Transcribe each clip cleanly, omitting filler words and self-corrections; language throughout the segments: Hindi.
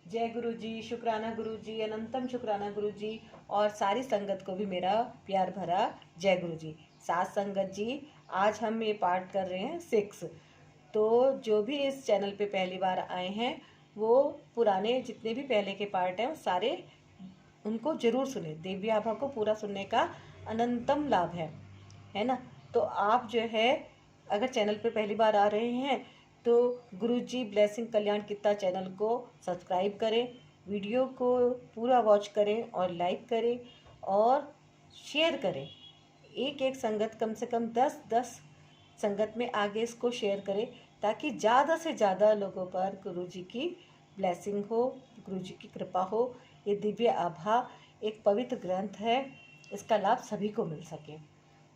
जय गुरु जी, शुक्राना गुरु जी, अनंतम शुक्राना गुरु जी और सारी संगत को भी मेरा प्यार भरा जय गुरु जी। साथ संगत जी, आज हम ये पाठ कर रहे हैं 6। तो जो भी इस चैनल पे पहली बार आए हैं वो पुराने जितने भी पहले के पार्ट हैं वो सारे उनको जरूर सुने। दिव्य आभा को पूरा सुनने का अनंतम लाभ है ना। तो आप जो है अगर चैनल पे पहली बार आ रहे हैं तो गुरुजी ब्लेसिंग कल्याण कित्ता चैनल को सब्सक्राइब करें, वीडियो को पूरा वॉच करें और लाइक करें और शेयर करें। एक एक संगत कम से कम 10-10 संगत में आगे इसको शेयर करें ताकि ज़्यादा से ज़्यादा लोगों पर गुरुजी की ब्लेसिंग हो, गुरुजी की कृपा हो। ये दिव्य आभा एक पवित्र ग्रंथ है, इसका लाभ सभी को मिल सके।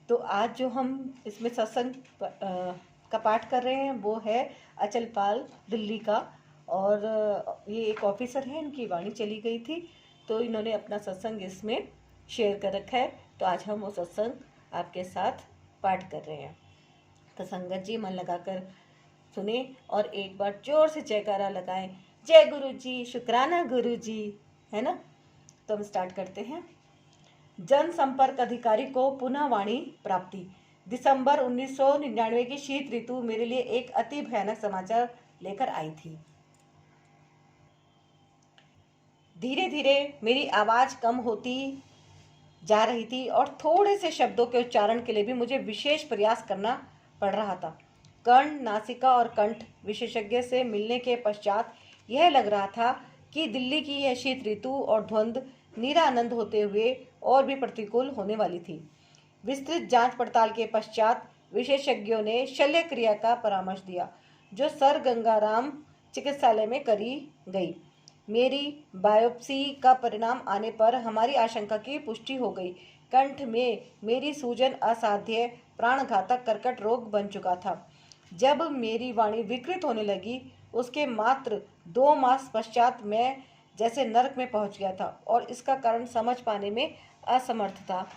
तो आज जो हम इसमें सत्संग का पाठ कर रहे हैं वो है अचलपाल दिल्ली का। और ये एक ऑफिसर हैं, इनकी वाणी चली गई थी तो इन्होंने अपना सत्संग इसमें शेयर कर रखा है। तो आज हम वो सत्संग आपके साथ पाठ कर रहे हैं। तो संगत जी मन लगाकर सुने और एक बार जोर से जयकारा लगाएं, जय गुरु जी, शुक्राना गुरु जी, है ना। तो हम स्टार्ट करते हैं। जनसंपर्क अधिकारी को पुनः वाणी प्राप्ति। दिसंबर 1999 की शीत ऋतु मेरे लिए एक अति भयानक समाचार लेकर आई थी। धीरे धीरे मेरी आवाज कम होती जा रही थी और थोड़े से शब्दों के उच्चारण के लिए भी मुझे विशेष प्रयास करना पड़ रहा था। कर्ण, नासिका और कंठ विशेषज्ञ से मिलने के पश्चात यह लग रहा था कि दिल्ली की यह शीत ऋतु और ध्वंद निरानंद होते हुए और भी प्रतिकूल होने वाली थी। विस्तृत जांच पड़ताल के पश्चात विशेषज्ञों ने शल्य क्रिया का परामर्श दिया जो सर गंगाराम चिकित्सालय में करी गई। मेरी बायोप्सी का परिणाम आने पर हमारी आशंका की पुष्टि हो गई। कंठ में मेरी सूजन असाध्य प्राणघातक कर्कट रोग बन चुका था। जब मेरी वाणी विकृत होने लगी उसके मात्र 2 मास पश्चात मैं जैसे नरक में पहुंच गया था और इसका कारण समझ पाने में असमर्थ था।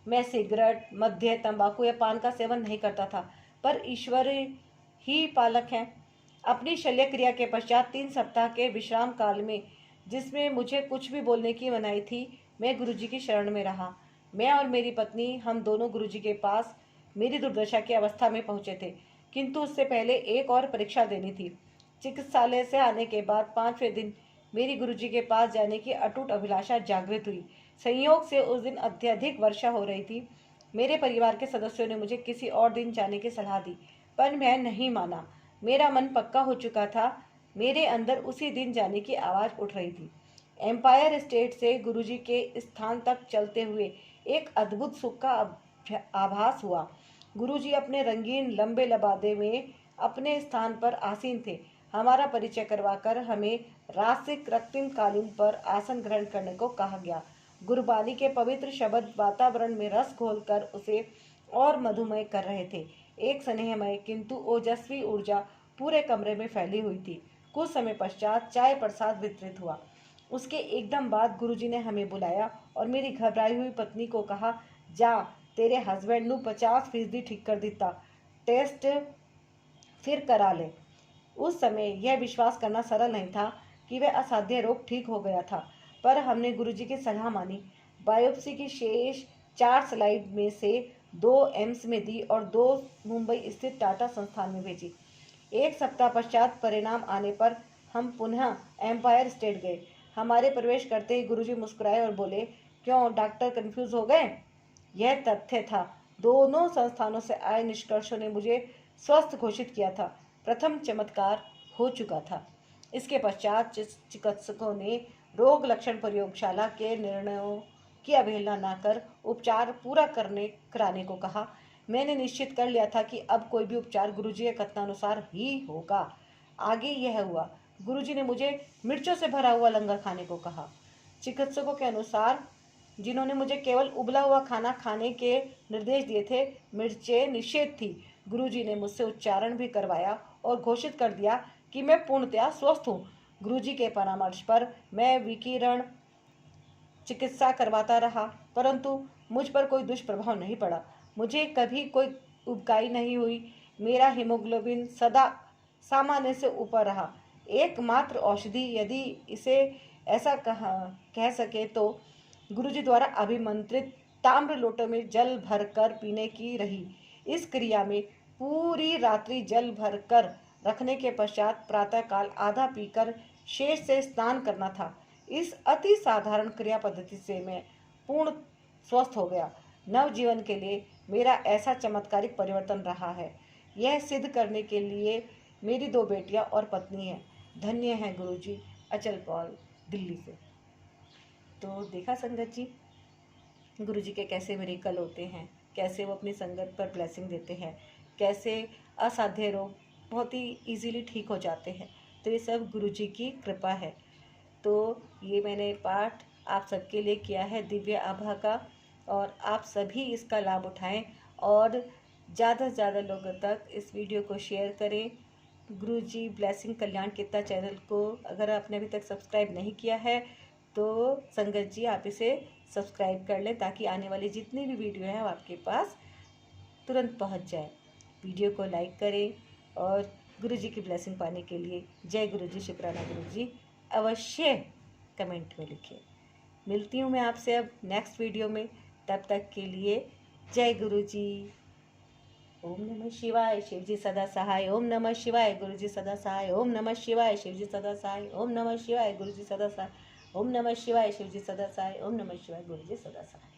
मैं सिगरेट, मद्य, तंबाकू या पान का सेवन नहीं करता था, पर ईश्वर ही पालक है। अपनी शल्य क्रिया के पश्चात 3 सप्ताह के विश्राम काल में, जिसमें मुझे कुछ भी बोलने की मनाही थी, मैं गुरुजी की शरण में रहा। मैं और मेरी पत्नी, हम दोनों गुरुजी के पास मेरी दुर्दशा की अवस्था में पहुंचे थे, किंतु उससे पहले एक और परीक्षा देनी थी। चिकित्सालय से आने के बाद 5वें दिन मेरी गुरुजी के पास जाने की अटूट अभिलाषा जागृत हुई। संयोग से उस दिन अत्यधिक वर्षा हो रही थी। मेरे परिवार के सदस्यों ने मुझे किसी और दिन जाने की सलाह दी, पर मैं नहीं माना। मेरा मन पक्का हो चुका था। मेरे अंदर उसी दिन जाने की आवाज़ उठ रही थी। एम्पायर स्टेट से गुरुजी के स्थान तक चलते हुए एक अद्भुत सुख का आभास हुआ। गुरुजी अपने रंगीन लंबे लबादे में अपने स्थान पर आसीन थे। हमारा परिचय करवाकर हमें रासिक रक्तिम कालीन पर आसन ग्रहण करने को कहा गया। गुरबानी के पवित्र शब्द वातावरण में रस घोलकर उसे और मधुमय कर रहे थे। एक स्नेहमय किंतु ओजस्वी ऊर्जा पूरे कमरे में फैली हुई थी। कुछ समय पश्चात चाय प्रसाद वितरित हुआ। उसके एकदम बाद गुरुजी ने हमें बुलाया और मेरी घबराई हुई पत्नी को कहा, जा तेरे हस्बैंड नू 50% ठीक कर दिता, टेस्ट फिर करा ले। उस समय यह विश्वास करना सरल नहीं था कि वह असाध्य रोग ठीक हो गया था, पर हमने गुरुजी की सलाह मानी। बायोप्सी की शेष 4 स्लाइड में से 2 एम्स में दी और 2 मुंबई स्थित टाटा संस्थान में भेजी। 1 सप्ताह पश्चात परिणाम आने पर हम पुनः एम्पायर स्टेट गए। हमारे प्रवेश करते ही गुरुजी मुस्कुराए और बोले, क्यों डॉक्टर कंफ्यूज हो गए? यह तथ्य था। दोनों संस्थानों से आए निष्कर्षों ने मुझे स्वस्थ घोषित किया था। प्रथम चमत्कार हो चुका था। इसके पश्चात चिकित्सकों ने रोग लक्षण प्रयोगशाला के निर्णयों की अवहेलना न कर उपचार पूरा कराने को कहा। मैंने निश्चित कर लिया था कि अब कोई भी उपचार गुरुजी के कथनानुसार ही होगा। आगे यह हुआ। गुरुजी ने मुझे मिर्चों से भरा हुआ लंगर खाने को कहा। चिकित्सकों के अनुसार, जिन्होंने मुझे केवल उबला हुआ खाना खाने के निर्देश दिए थे, मिर्चें निषेध थी। गुरुजी ने मुझसे उच्चारण भी करवाया और घोषित कर दिया कि मैं पूर्णतया स्वस्थ हूँ। गुरुजी के परामर्श पर मैं विकिरण चिकित्सा करवाता रहा, परंतु मुझ पर कोई दुष्प्रभाव नहीं पड़ा। मुझे कभी कोई उबकाई नहीं हुई। मेरा हीमोग्लोबिन सदा सामान्य से ऊपर रहा। एकमात्र औषधि, यदि इसे ऐसा कह सके तो गुरुजी द्वारा अभिमंत्रित ताम्र लोटों में जल भरकर पीने की रही। इस क्रिया में पूरी रात्रि जल भरकर रखने के पश्चात प्रातःकाल आधा पीकर शेष से स्नान करना था। इस अति साधारण क्रिया पद्धति से मैं पूर्ण स्वस्थ हो गया। नवजीवन के लिए मेरा ऐसा चमत्कारिक परिवर्तन रहा है, यह सिद्ध करने के लिए मेरी 2 बेटियां और पत्नी है। धन्य है गुरुजी। अचल पॉल, दिल्ली से। तो देखा संगत जी, गुरुजी के कैसे मिरेकल होते हैं, कैसे वो अपनी संगत पर ब्लेसिंग देते हैं, कैसे असाध्य रोग बहुत ही इजीली ठीक हो जाते हैं। तो ये सब गुरुजी की कृपा है। तो ये मैंने पाठ आप सबके लिए किया है दिव्य आभा का, और आप सभी इसका लाभ उठाएं और ज़्यादा से ज़्यादा लोगों तक इस वीडियो को शेयर करें। गुरुजी ब्लेसिंग कल्याण कीर्तन चैनल को अगर आपने अभी तक सब्सक्राइब नहीं किया है तो संगत जी आप इसे सब्सक्राइब कर लें, ताकि आने वाली जितनी भी वीडियो है वो आपके पास तुरंत पहुंच जाए। वीडियो को लाइक करें और गुरुजी की ब्लेसिंग पाने के लिए जय गुरुजी, शुक्राना गुरुजी अवश्य कमेंट में लिखिए। मिलती हूँ मैं आपसे अब नेक्स्ट वीडियो में, तब तक के लिए जय गुरुजी। ओम नमः शिवाय, शिवजी सदा सहाय। ओम नमः शिवाय, गुरुजी सदा सहाय। ओम नमः शिवाय, शिवजी सदा सहाय। ओम नमः शिवाय, गुरुजी सदा सहाय। ओम नमः शिवाय, शिवजी सदा सहाय। ओम नमः शिवाय, गुरुजी सदा सहाय।